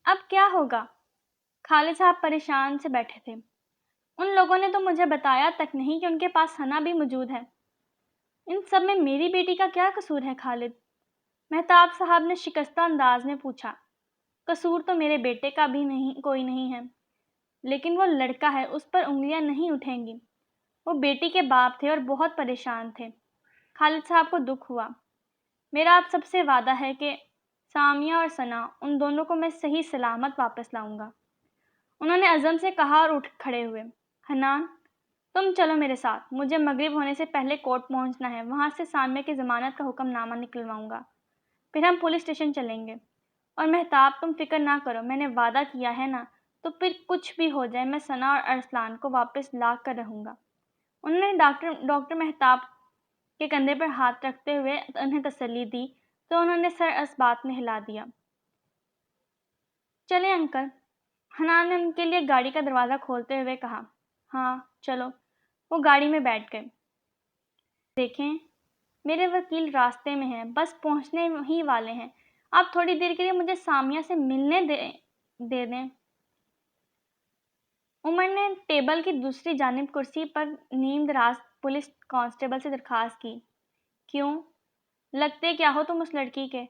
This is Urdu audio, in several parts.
اب کیا ہوگا؟ خالد صاحب پریشان سے بیٹھے تھے۔ ان لوگوں نے تو مجھے بتایا تک نہیں کہ ان کے پاس ثنا بھی موجود ہے۔ ان سب میں میری بیٹی کا کیا قصور ہے خالد؟ مہتاب صاحب نے شکستہ انداز میں پوچھا۔ قصور تو میرے بیٹے کا بھی کوئی نہیں ہے، لیکن وہ لڑکا ہے، اس پر انگلیاں نہیں اٹھیں گی۔ وہ بیٹی کے باپ تھے اور بہت پریشان تھے۔ خالد صاحب کو دکھ ہوا۔ میرا آپ سب سے وعدہ ہے کہ سامیہ اور ثنا، ان دونوں کو میں صحیح سلامت واپس لاؤں گا۔ انہوں نے عزم سے کہا اور اٹھ کھڑے ہوئے۔ حنان، تم چلو میرے ساتھ، مجھے مغرب ہونے سے پہلے کورٹ پہنچنا ہے، وہاں سے سامیہ کی ضمانت کا حکم نامہ نکلواؤں گا، پھر ہم پولیس اسٹیشن چلیں گے۔ اور مہتاب، تم فکر نہ کرو، میں نے وعدہ کیا ہے نا، تو پھر کچھ بھی ہو جائے میں ثنا اور ارسلان کو واپس لا کر رہوں گا۔ انہوں نے ڈاکٹر مہتاب کے کندھے پر ہاتھ رکھتے ہوئے انہیں تسلی دی تو انہوں نے سر اس بات میں ہلا دیا۔ چلیں انکل، حنان نے ان کے لیے گاڑی کا دروازہ کھولتے ہوئے کہا۔ ہاں چلو۔ وہ گاڑی میں بیٹھ گئے۔ دیکھیں، میرے وکیل راستے میں ہیں، بس پہنچنے ہی والے ہیں۔ آپ تھوڑی دیر کے لیے مجھے سامیہ سے ملنے دے دیں۔ عمر نے ٹیبل کی دوسری جانب کرسی پر نیم دراز پولیس کانسٹیبل سے درخواست کی۔ کیوں؟ لگتے کیا ہو تم اس لڑکی کے؟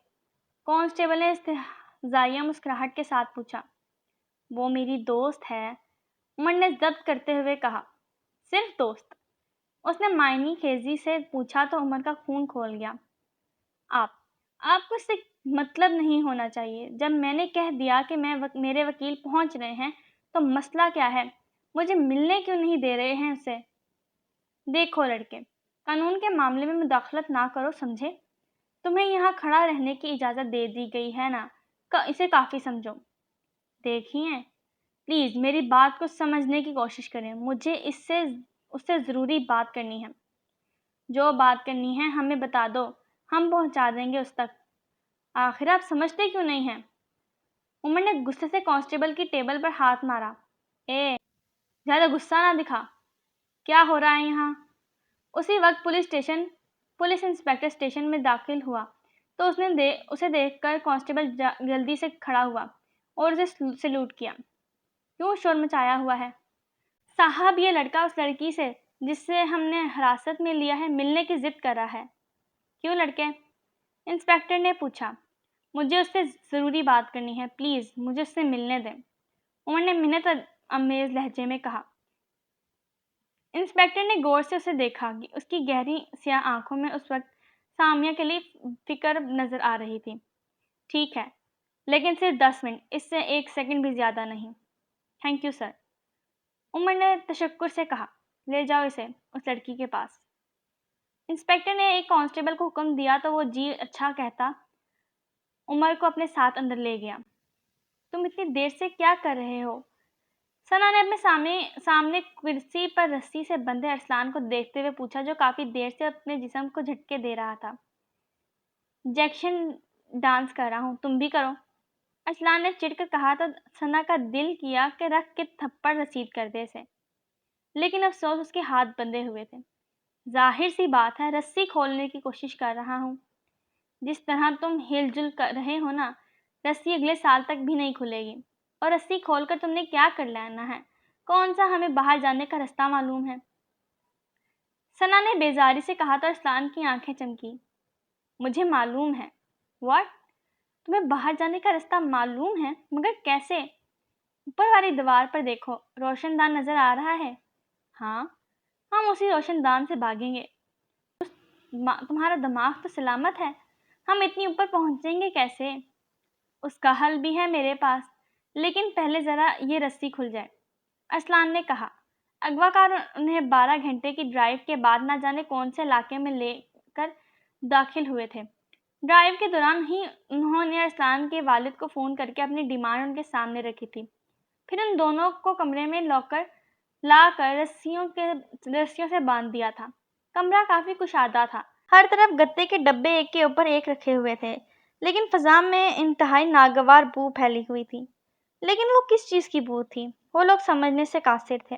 کانسٹیبل نے استہزائیہ مسکراہٹ کے ساتھ پوچھا۔ وہ میری دوست ہے، عمر نے ضبط کرتے ہوئے کہا۔ صرف دوست؟ اس نے معنی خیزی سے پوچھا تو عمر کا خون کھول گیا۔ آپ کو اس سے مطلب نہیں ہونا چاہیے۔ جب میں نے کہہ دیا کہ میرے وکیل پہنچ رہے ہیں تو مسئلہ کیا ہے؟ مجھے ملنے کیوں نہیں دے رہے ہیں اسے؟ دیکھو لڑکے، قانون کے معاملے میں مداخلت نہ کرو، سمجھے؟ تمہیں یہاں کھڑا رہنے کی اجازت دے دی گئی ہے نا، اسے کافی سمجھو۔ دیکھیے، پلیز میری بات کو سمجھنے کی کوشش کریں، مجھے اس سے ضروری بات کرنی ہے۔ جو بات کرنی ہے ہمیں بتا دو، ہم پہنچا دیں گے اس تک۔ آخر آپ سمجھتے کیوں نہیں ہیں؟ عمر نے غصے سے کانسٹیبل کی ٹیبل پر ہاتھ مارا۔ زیادہ غصہ نہ دکھا۔ کیا ہو رہا ہے یہاں؟ اسی وقت پولیس انسپکٹر اسٹیشن میں داخل ہوا تو اسے دیکھ کر کانسٹیبل جلدی سے کھڑا ہوا اور اسے سلوٹ کیا۔ کیوں شور مچایا ہوا ہے؟ صاحب، یہ لڑکا اس لڑکی سے جس سے ہم نے حراست میں لیا ہے ملنے کی ضد کر رہا ہے۔ کیوں لڑکے؟ انسپکٹر نے پوچھا۔ مجھے اس سے ضروری بات کرنی ہے، پلیز مجھے اس سے ملنے دیں، عمر نے منت آمیز لہجے میں کہا۔ انسپکٹر نے غور سے اسے دیکھا۔ اس کی گہری سیاہ آنکھوں میں اس وقت سامیہ کے لیے فکر نظر آ رہی تھی۔ ٹھیک ہے، لیکن صرف 10 منٹ، اس سے 1 سیکنڈ بھی زیادہ نہیں۔ تھینک یو سر، عمر نے تشکر سے کہا۔ لے جاؤ اسے اس لڑکی کے پاس۔ انسپکٹر نے ایک کانسٹیبل کو حکم دیا تو وہ جی اچھا کہتا عمر کو اپنے ساتھ اندر لے گیا۔ تم اتنی دیر سے کیا کر رہے ہو؟ ثنا نے اپنے سامنے کرسی پر رسی سے بندھے ارسلان کو دیکھتے ہوئے پوچھا، جو کافی دیر سے اپنے جسم کو جھٹکے دے رہا تھا۔ جیکشن ڈانس کر رہا ہوں، تم بھی کرو، ارسلان نے چڑھ کر کہا تو ثنا کا دل کیا کہ رکھ کے تھپڑ رسید کر دے اسے، لیکن افسوس اس کے ہاتھ بندھے ہوئے تھے۔ ظاہر سی بات ہے، رسی کھولنے کی کوشش کر رہا ہوں۔ جس طرح تم ہل جل کر رہے ہو نا، رسی اگلے سال تک بھی نہیں کھلے گی۔ اور رسی کھول کر تم نے کیا کر لینا ہے؟ کون سا ہمیں باہر جانے کا رستہ معلوم ہے؟ ثنا نے بیزاری سے کہا تو ارسلان کی آنکھیں چمکی۔ مجھے معلوم ہے؟ واٹ؟ تمہیں باہر جانے کا رستہ معلوم ہے؟ مگر کیسے؟ اوپر والی دیوار پر دیکھو، روشن دان نظر آ رہا ہے۔ ہاں، ہم اسی روشن دان سے بھاگیں گے۔ تمہارا دماغ تو سلامت ہے، ہم اتنی اوپر پہنچیں گے کیسے؟ اس کا حل بھی ہے میرے پاس، لیکن پہلے ذرا یہ رسی کھل جائے، ارسلان نے کہا۔ اغوا کار انہیں 12 گھنٹے کی ڈرائیو کے بعد نہ جانے کون سے علاقے میں لے کر داخل ہوئے تھے۔ ڈرائیو کے دوران ہی انہوں نے ارسلان کے والد کو فون کر کے اپنی ڈیمانڈ ان کے سامنے رکھی تھی، پھر ان دونوں کو کمرے میں لا کر رسیوں سے باندھ دیا تھا۔ کمرہ کافی کشادہ تھا، ہر طرف گتے کے ڈبے ایک کے اوپر ایک رکھے ہوئے تھے، لیکن فضا میں انتہائی ناگوار بو پھیلی ہوئی تھی۔ لیکن وہ کس چیز کی بو تھی؟ وہ لوگ سمجھنے سے قاصر تھے۔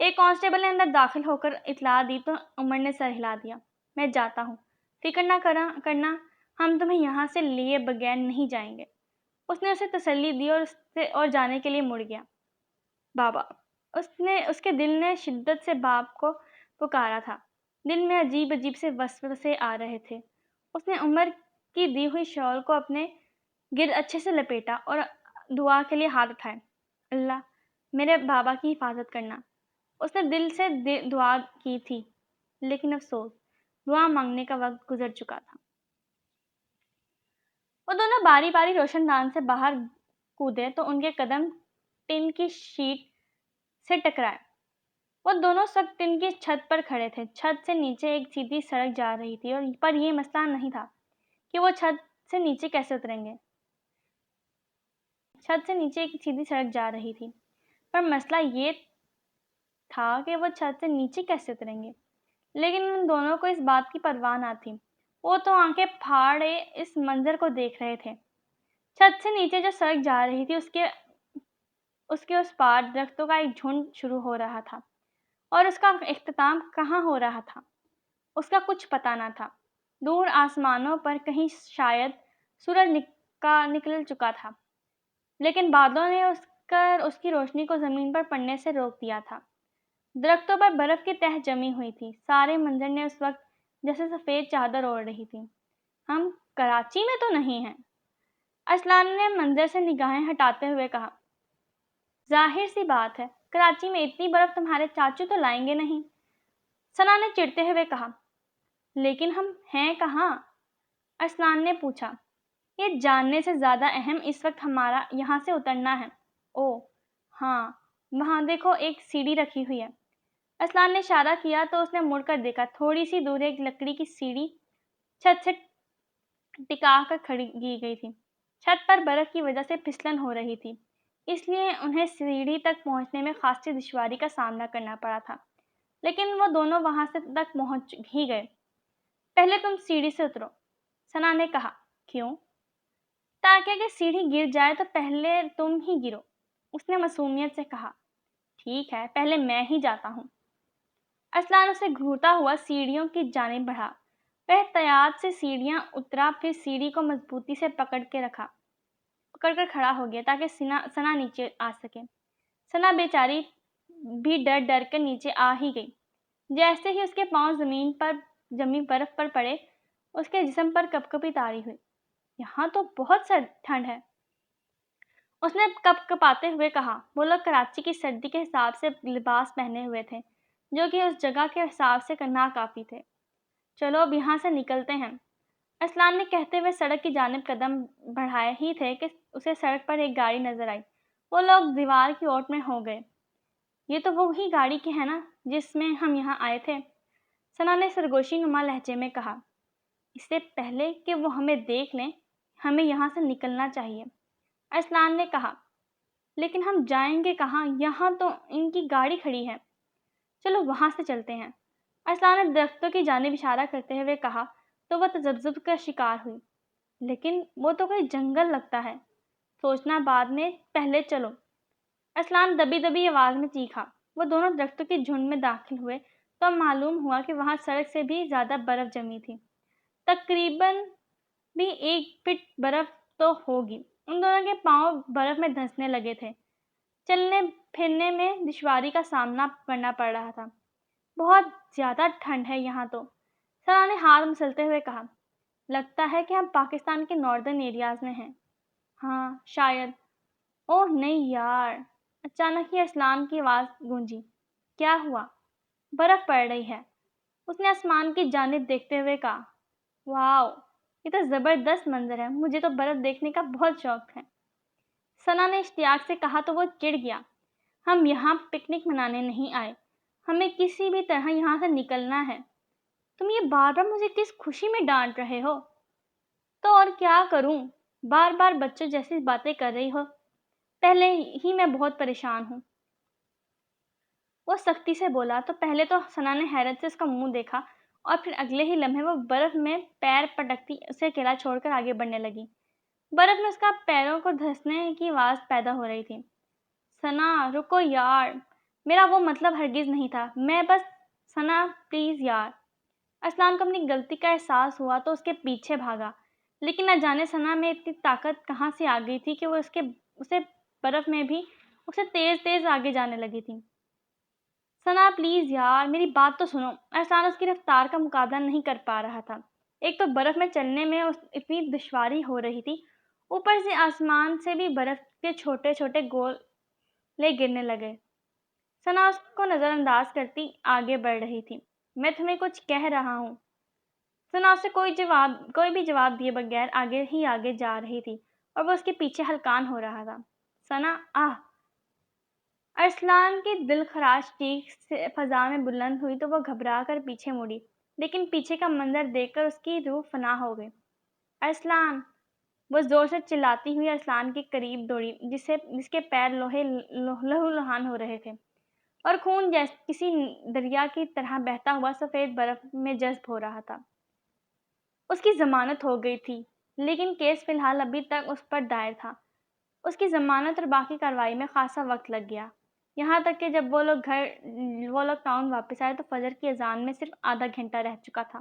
ایک کانسٹیبل نے اندر داخل ہو کر اطلاع دی تو عمر نے سر ہلا دیا۔ میں جاتا ہوں، فکر نہ کرنا، ہم تمہیں یہاں سے لیے بغیر نہیں جائیں گے۔ اس نے اسے تسلی دی اور جانے کے لیے مڑ گیا۔ بابا، اس کے دل نے شدت سے باپ کو پکارا تھا۔ دل میں عجیب عجیب سے وسوسے آ رہے تھے۔ اس نے عمر کی دی ہوئی شال کو اپنے گرد اچھے سے لپیٹا اور دعا کے لیے ہاتھ اٹھائے۔ اللہ، میرے بابا کی حفاظت کرنا۔ اس نے دل سے دعا کی تھی، لیکن افسوس، دعا مانگنے کا وقت گزر چکا تھا۔ وہ دونوں باری باری روشن دان سے باہر کودے تو ان کے قدم ٹن کی شیٹ سے ٹکرائے۔ وہ دونوں اس وقت ٹن کی چھت پر کھڑے تھے۔ چھت سے نیچے ایک سیدھی سڑک جا رہی تھی، پر یہ مسئلہ نہیں تھا کہ وہ چھت سے نیچے کیسے اتریں گے۔ چھت سے نیچے ایک سیدھی سڑک جا رہی تھی، پر مسئلہ یہ تھا کہ وہ چھت سے نیچے کیسے اتریں گے۔ لیکن ان دونوں کو اس بات کی پرواہ نہ تھی۔ وہ تو آنکھیں پھاڑے اس منظر کو دیکھ رہے تھے۔ چھت سے نیچے جو سڑک جا رہی تھی اس کے اس پار درختوں کا ایک جھنڈ شروع ہو رہا تھا، اور اس کا اختتام کہاں ہو رہا تھا اس کا کچھ پتہ نہ تھا۔ دور آسمانوں پر کہیں شاید سورج نکل چکا تھا، لیکن بادلوں نے اس کی روشنی کو زمین پر پڑنے سے روک دیا تھا۔ درختوں پر برف کی تہہ جمی ہوئی تھی۔ سارے منظر نے اس وقت جیسے سفید چادر اوڑھ رہی تھی۔ ہم کراچی میں تو نہیں ہیں؟ ارسلان نے منظر سے نگاہیں ہٹاتے ہوئے کہا۔ ظاہر سی بات ہے، کراچی میں اتنی برف تمہارے چاچو تو لائیں گے نہیں، ثنا نے چڑھتے ہوئے کہا۔ لیکن ہم ہیں کہاں؟ ارسلان نے پوچھا۔ یہ جاننے سے زیادہ اہم اس وقت ہمارا یہاں سے اترنا ہے۔ اوہ ہاں، وہاں دیکھو، ایک سیڑھی رکھی ہوئی ہے۔ ارسلان نے اشارہ کیا تو اس نے مڑ کر دیکھا۔ تھوڑی سی دور ایک لکڑی کی سیڑھی چھت سے ٹکا کر کھڑی کی گئی تھی۔ چھت پر برف کی وجہ سے پھسلن ہو رہی تھی، اس لیے انہیں سیڑھی تک پہنچنے میں خاصی دشواری کا سامنا کرنا پڑا تھا، لیکن وہ دونوں وہاں تک پہنچ ہی گئے۔ پہلے تم سیڑھی سے اترو، ثنا نے کہا۔ کیوں؟ تاکہ اگر سیڑھی گر جائے تو پہلے تم ہی گرو، اس نے معصومیت سے کہا۔ ٹھیک ہے، پہلے میں ہی جاتا ہوں۔ ارسلان اسے گھورتا ہوا سیڑھیوں کی جانب بڑھا۔ وہ احتیاط سے سیڑھیاں اترا، پھر سیڑھی کو مضبوطی سے پکڑ کر کھڑا ہو گیا تاکہ ثنا نیچے آ سکے۔ ثنا بیچاری بھی ڈر ڈر کر نیچے آ ہی گئی۔ جیسے ہی اس کے پاؤں زمین پر جمی برف پر پڑے، اس کے جسم پر کپکپی طاری ہوئی۔ یہاں تو بہت ٹھنڈ ہے، اس نے کپکپاتے ہوئے کہا۔ وہ لوگ کراچی کی سردی کے حساب سے لباس پہنے ہوئے تھے، جو کہ اس جگہ کے حساب سے ناکافی تھے۔ چلو اب یہاں سے نکلتے ہیں، ارسلان نے کہتے ہوئے سڑک کی جانب قدم بڑھائے ہی تھے کہ اسے سڑک پر ایک گاڑی نظر آئی۔ وہ لوگ دیوار کی اوٹ میں ہو گئے۔ یہ تو وہی گاڑی کی ہے نا جس میں ہم یہاں آئے تھے، ثنا نے سرگوشی نما لہجے میں کہا۔ اس سے پہلے کہ وہ ہمیں دیکھ لیں، ہمیں یہاں سے نکلنا چاہیے، ارسلان نے کہا۔ لیکن ہم جائیں گے کہاں؟ یہاں تو ان کی گاڑی کھڑی ہے۔ چلو وہاں سے چلتے ہیں، ارسلان نے درختوں کی جانب اشارہ کرتے ہوئے کہا تو وہ تذبذب کا شکار ہوئی۔ لیکن وہ تو کوئی جنگل لگتا ہے، سوچنا بعد میں، پہلے چلو، ارسلان دبی دبی آواز میں چیخا۔ وہ دونوں درختوں کی جھنڈ میں داخل ہوئے تو معلوم ہوا کہ وہاں سڑک سے بھی زیادہ برف جمی تھی، تقریباً بھی 1 فٹ برف تو ہوگی۔ ان دونوں کے پاؤں برف میں دھنسنے لگے تھے، چلنے پھرنے میں دشواری کا سامنا کرنا پڑ رہا تھا۔ بہت زیادہ ٹھنڈ ہے یہاں تو، ثنا نے ہاتھ مسلتے ہوئے کہا۔ لگتا ہے کہ ہم پاکستان کے ناردرن ایریاز میں ہیں۔ ہاں شاید۔ اوہ نہیں یار، اچانک ہی ارسلان کی آواز گونجی۔ کیا ہوا؟ برف پڑ رہی ہے، اس نے آسمان کی جانب دیکھتے ہوئے کہا۔ واو، یہ تو زبردست منظر ہے، مجھے تو برف دیکھنے کا بہت شوق ہے، ثنا نے اشتیاق سے کہا تو وہ چڑ گیا۔ ہم یہاں پکنک منانے نہیں آئے، ہمیں کسی بھی طرح یہاں سے نکلنا ہے۔ تم یہ بار بار مجھے کس خوشی میں ڈانٹ رہے ہو؟ تو اور کیا کروں، بار بار بچوں جیسی باتیں کر رہی ہو، پہلے ہی میں بہت پریشان ہوں، وہ سختی سے بولا۔ تو پہلے تو ثنا نے حیرت سے اس کا منہ دیکھا، اور پھر اگلے ہی لمحے وہ برف میں پیر پٹکتی اسے اکیلا چھوڑ کر آگے بڑھنے لگی۔ برف میں اس کا پیروں کو دھنسنے کی آواز پیدا ہو رہی تھی۔ ثنا رکو یار، میرا وہ مطلب ہرگز نہیں تھا. میں بس ثنا پلیز یار. ارسلان کو اپنی غلطی کا احساس ہوا تو اس کے پیچھے بھاگا، لیکن نہ جانے ثنا میں اتنی طاقت کہاں سے آ گئی تھی کہ وہ اسے برف میں بھی اسے تیز تیز آگے جانے لگی تھی. ثنا پلیز یار میری بات تو سنو. ارسلان اس کی رفتار کا مقابلہ نہیں کر پا رہا تھا. ایک تو برف میں چلنے میں اتنی دشواری ہو رہی تھی، اوپر سے آسمان سے بھی برف کے چھوٹے چھوٹے گولے گرنے لگے. ثنا اس کو نظر انداز کرتی آگے بڑھ رہی تھی. میں تمہیں کچھ کہہ رہا ہوں. ثنا اسے کوئی بھی جواب دیے بغیر آگے ہی آگے جا رہی تھی اور وہ اس کے پیچھے ہلکان ہو رہا تھا. ثنا آہ. ارسلان کی دل خراش چیخ سے فضا میں بلند ہوئی تو وہ گھبرا کر پیچھے مڑی، لیکن پیچھے کا منظر دیکھ کر اس کی روح فنا ہو گئی. ارسلان. وہ زور سے چلاتی ہوئی ارسلان کے قریب دوڑی، جس کے پیر لہو لہان ہو رہے تھے اور خون کسی دریا کی طرح بہتا ہوا سفید برف میں جذب ہو رہا تھا. اس کی ضمانت ہو گئی تھی، لیکن کیس فی الحال ابھی تک اس پر دائر تھا. اس کی ضمانت اور باقی کارروائی میں خاصا وقت لگ گیا، یہاں تک کہ جب وہ لوگ ٹاؤن واپس آئے تو فجر کی اذان میں صرف آدھا گھنٹہ رہ چکا تھا.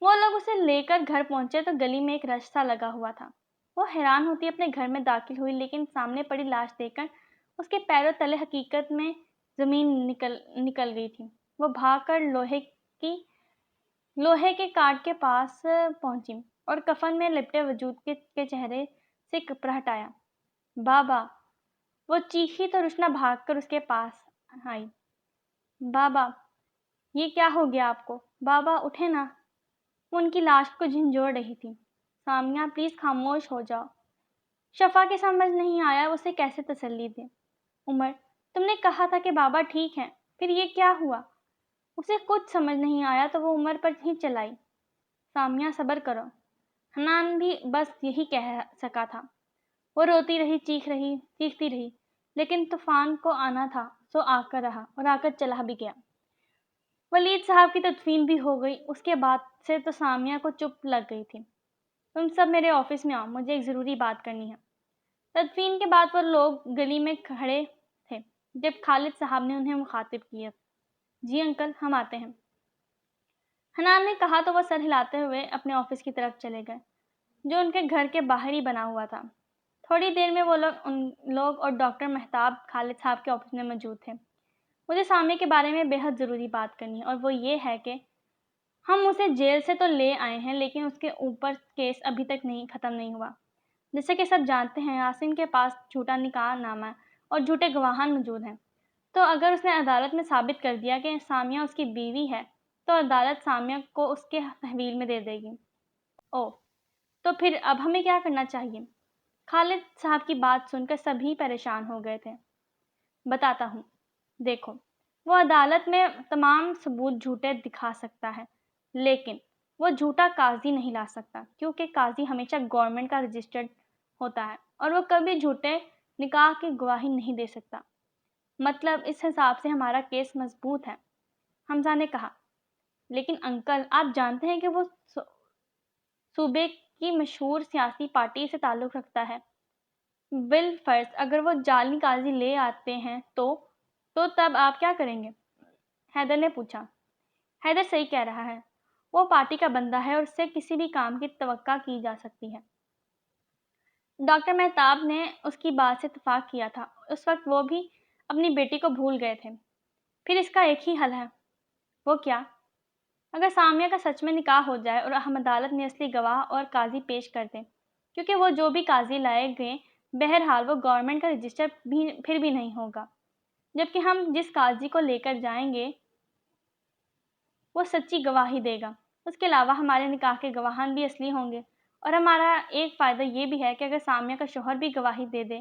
وہ لوگ اسے لے کر گھر پہنچے تو گلی میں ایک رش سا لگا ہوا تھا. وہ حیران ہوتی اپنے گھر میں داخل ہوئی، لیکن سامنے پڑی لاش دیکھ کر اس کے پیروں تلے حقیقت میں زمین نکل گئی تھی. وہ بھاگ کر لوہے کے کاٹ کے پاس پہنچی اور کفن میں لپٹے وجود کے چہرے سے کپڑا ہٹایا. بابا. وہ چیخی تو رشنا بھاگ کر اس کے پاس آئی. بابا یہ کیا ہو گیا آپ کو؟ بابا اٹھے نا. وہ ان کی لاش کو جھنجھوڑ رہی تھی. سامیہ پلیز خاموش ہو جاؤ. شفا کے سمجھ نہیں آیا اسے کیسے تسلی دے. عمر تم نے کہا تھا کہ بابا ٹھیک ہیں، پھر یہ کیا ہوا؟ اسے کچھ سمجھ نہیں آیا تو وہ عمر پر ہی چلائی. سامیہ صبر کرو. حنان بھی بس یہی کہہ سکا تھا. وہ روتی رہی چیختی رہی، لیکن طوفان کو آنا تھا سو آ کر رہا اور آ کر چلا بھی گیا. ولید صاحب کی تدفین بھی ہو گئی. اس کے بعد سے تو سامیہ کو چپ لگ گئی تھی. تم سب میرے آفس میں آؤ، مجھے ایک ضروری بات کرنی ہے. تدفین کے بعد وہ لوگ گلی میں کھڑے تھے جب خالد صاحب نے انہیں مخاطب کیا. جی انکل ہم آتے ہیں، حنان نے کہا تو وہ سر ہلاتے ہوئے اپنے آفس کی طرف چلے گئے، جو ان کے گھر کے باہر ہی بنا ہوا تھا. تھوڑی دیر میں وہ لوگ اور ڈاکٹر مہتاب خالد صاحب کے آفس میں موجود تھے. مجھے سامیہ کے بارے میں بے حد ضروری بات کرنی ہے، اور وہ یہ ہے کہ ہم اسے جیل سے تو لے آئے ہیں، لیکن اس کے اوپر کیس ابھی تک ختم نہیں ہوا. جیسے کہ سب جانتے ہیں یاسین کے پاس جھوٹا نکاح نامہ اور جھوٹے گواہان موجود ہیں. تو اگر اس نے عدالت میں ثابت کر دیا کہ سامیہ اس کی بیوی ہے تو عدالت سامیہ کو اس کے تحویل میں دے دے گی. او تو پھر اب ہمیں کیا کرنا چاہیے؟ خالد صاحب کی بات سن کر سبھی پریشان ہو گئے تھے. بتاتا ہوں. دیکھو وہ عدالت میں تمام ثبوت جھوٹے دکھا سکتا ہے، لیکن وہ جھوٹا قاضی نہیں لا سکتا، کیونکہ قاضی ہمیشہ گورنمنٹ کا رجسٹرڈ ہوتا ہے اور وہ کبھی جھوٹے نکاح کی گواہی نہیں دے سکتا. مطلب اس حساب سے ہمارا کیس مضبوط ہے، حمزہ نے کہا. لیکن انکل آپ جانتے ہیں کہ وہ صوبے کی مشہور سیاسی پارٹی سے تعلق رکھتا ہے. بالفرض اگر وہ جعلی قاضی لے آتے ہیں تو تب آپ کیا کریں گے؟ حیدر نے پوچھا. حیدر صحیح کہہ رہا ہے، وہ پارٹی کا بندہ ہے اور اس سے کسی بھی کام کی توقع کی جا سکتی ہے. ڈاکٹر مہتاب نے اس کی بات سے اتفاق کیا تھا. اس وقت وہ بھی اپنی بیٹی کو بھول گئے تھے. پھر اس کا ایک ہی حل ہے. وہ کیا؟ اگر سامیہ کا سچ میں نکاح ہو جائے اور ہم عدالت میں اصلی گواہ اور قاضی پیش کر دیں، کیونکہ وہ جو بھی قاضی لائے گئے بہرحال وہ گورنمنٹ کا رجسٹر پھر بھی نہیں ہوگا، جبکہ ہم جس قاضی کو لے کر جائیں گے وہ سچی گواہی دے گا. اس کے علاوہ ہمارے نکاح کے گواہان بھی اصلی ہوں گے، اور ہمارا ایک فائدہ یہ بھی ہے کہ اگر سامیہ کا شوہر بھی گواہی دے دے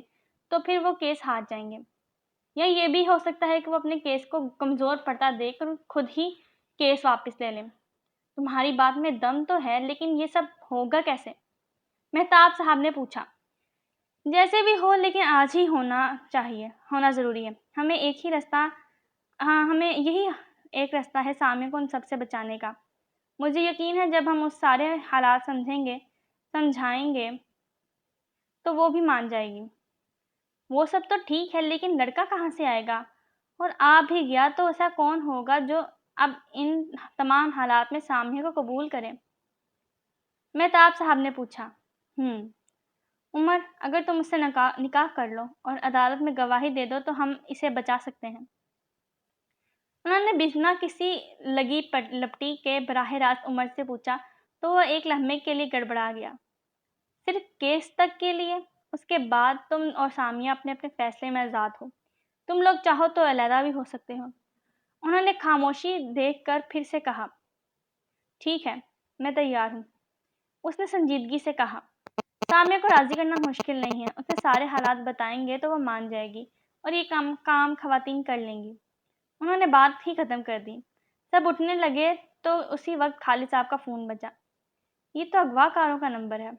تو پھر وہ کیس ہار جائیں گے. یا یہ بھی ہو سکتا ہے کہ وہ اپنے کیس کو کمزور پڑتا دیکھ کر خود ہی کیس واپس لے لیں. تمہاری بات میں دم تو ہے، لیکن یہ سب ہوگا کیسے؟ مہتاب صاحب نے پوچھا. جیسے بھی ہو، لیکن آج ہی ہونا ضروری ہے. ہمیں یہی ایک رستہ ہے سامیہ کو ان سب سے بچانے کا. مجھے یقین ہے جب ہم اس سارے حالات سمجھائیں گے تو وہ بھی مان جائے گی. وہ سب تو ٹھیک ہے لیکن لڑکا کہاں سے آئے گا؟ اور آ بھی گیا تو ایسا کون ہوگا جو اب ان تمام حالات میں سامیہ کو قبول کرے؟ مہتاب صاحب نے پوچھا۔ عمر، اگر تم اس سے نکاح کر لو اور عدالت میں گواہی دے دو تو ہم اسے بچا سکتے ہیں۔ انہوں نے بنا کسی لگی لپٹی کے براہ راست عمر سے پوچھا تو وہ ایک لمحے کے لیے گڑبڑا گیا۔ صرف کیس تک کے لیے؟ اس کے بعد تم اور سامیہ اپنے اپنے فیصلے میں آزاد ہو، تم لوگ چاہو تو علیحدہ بھی ہو سکتے ہو۔ انہوں نے خاموشی دیکھ کر پھر سے کہا، ٹھیک ہے، میں تیار ہوں۔ اس نے سنجیدگی سے کہا، سامیہ کو راضی کرنا مشکل نہیں ہے، اسے سارے حالات بتائیں گے تو وہ مان جائے گی اور یہ کام خواتین کر لیں گی۔ انہوں نے بات ہی ختم کر دی۔ سب اٹھنے لگے تو اسی وقت خالد صاحب کا فون بجا۔ یہ تو اغوا کاروں کا نمبر ہے۔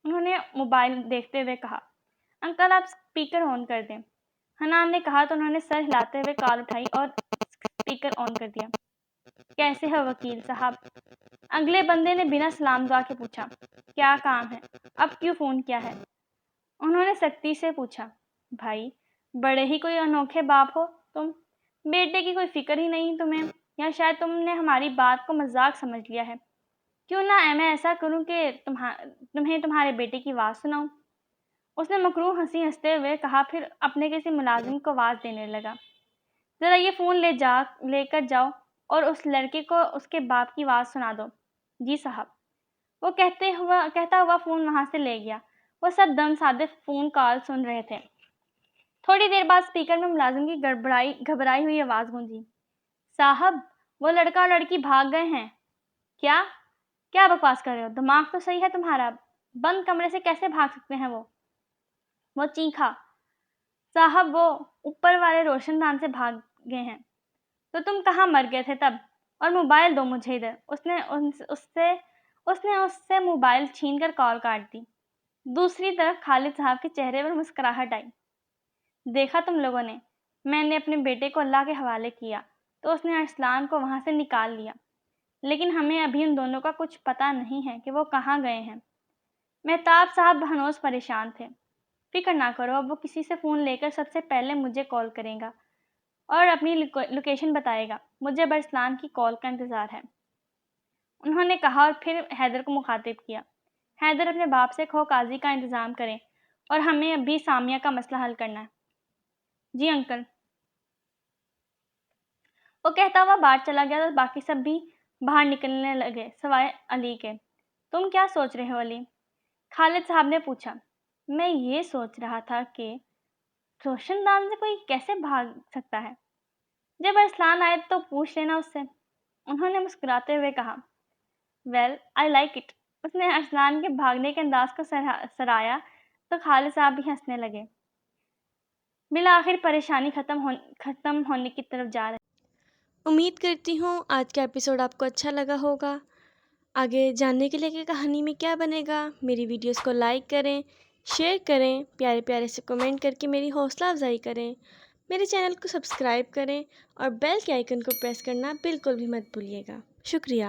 انہوں نے موبائل دیکھتے ہوئے کہا، انکل آپ اسپیکر آن کر دیں۔ حنان نے کہا تو انہوں نے سر ہلاتے ہوئے کال اٹھائی اور اسپیکر آن کر دیا۔ کیسے ہو وکیل صاحب؟ اگلے بندے نے بنا سلام دعا کے پوچھا، کیا کام ہے؟ اب کیوں فون کیا ہے؟ انہوں نے سختی سے پوچھا، بھائی بڑے ہی کوئی انوکھے باپ ہو تم، بیٹے کی کوئی فکر ہی نہیں تمہیں، یا شاید تم نے ہماری بات کو مذاق سمجھ لیا ہے۔ کیوں نہ میں ایسا کروں کہ تمہیں تمہارے بیٹے کی آواز سناؤں؟ اس نے مکروہ ہنسی ہنستے ہوئے کہا، پھر اپنے کسی ملازم کو آواز دینے لگا، ذرا یہ فون لے کر جاؤ اور اس لڑکے کو اس کے باپ کی آواز سنا دو۔ جی صاحب۔ وہ کہتا ہوا فون وہاں سے لے گیا۔ وہ سب دم سادے فون کال سن رہے تھے۔ تھوڑی دیر بعد اسپیکر میں ملازم کی گھبرائی ہوئی آواز گونجی، صاحب وہ لڑکا اور لڑکی بھاگ گئے ہیں۔ کیا بکواس کر رہے ہو؟ دماغ تو صحیح ہے تمہارا؟ بند کمرے سے کیسے بھاگ سکتے ہیں وہ چیخا، صاحب وہ اوپر والے روشن دان سے بھاگ گئے ہیں۔ تو تم کہاں مر گئے تھے تب؟ اور موبائل دو مجھے ادھر۔ اس نے اس سے موبائل چھین کر کال کاٹ دی۔ دوسری طرف خالد صاحب کے چہرے پر مسکراہٹ آئی۔ دیکھا تم لوگوں نے، میں نے اپنے بیٹے کو اللہ کے حوالے کیا تو اس نے ارسلان کو وہاں سے نکال لیا، لیکن ہمیں ابھی ان دونوں کا کچھ پتہ نہیں ہے کہ وہ کہاں گئے ہیں۔ مہتاب صاحب ہنوز پریشان تھے۔ فکر نہ کرو، اب وہ کسی سے فون لے کر سب سے پہلے مجھے کال کرے گا اور اپنی لوکیشن بتائے گا۔ مجھے اب ارسلان کی کال کا انتظار ہے، انہوں نے کہا اور پھر حیدر کو مخاطب کیا، حیدر اپنے باپ سے کہو قاضی کا انتظام کریں اور ہمیں ابھی سامیہ کا مسئلہ حل کرنا ہے۔ جی انکل۔ وہ کہتا ہوا باہر چلا گیا تو باقی سب بھی باہر نکلنے لگے سوائے علی کے۔ تم کیا سوچ رہے ہو علی؟ خالد صاحب نے پوچھا۔ میں یہ سوچ رہا تھا کہ روشن دان سے کوئی کیسے بھاگ سکتا ہے؟ جب ارسلان آئے تو پوچھ لینا اس سے، انہوں نے مسکراتے ہوئے کہا۔ Well I like it. اس نے ارسلان کے بھاگنے کے انداز کو سراہا تو خالد صاحب بھی ہنسنے لگے۔ بالآخر پریشانی ختم ہونے کی طرف جا رہی۔ امید کرتی ہوں آج کا ایپیسوڈ آپ کو اچھا لگا ہوگا۔ آگے جاننے کے لیے کہ کہانی میں کیا بنے گا، میری ویڈیوز کو لائک کریں، شیئر کریں، پیارے پیارے سے کمنٹ کر کے میری حوصلہ افزائی کریں، میرے چینل کو سبسکرائب کریں اور بیل کے آئیکن کو پریس کرنا بالکل بھی مت بھولیے گا۔ شکریہ۔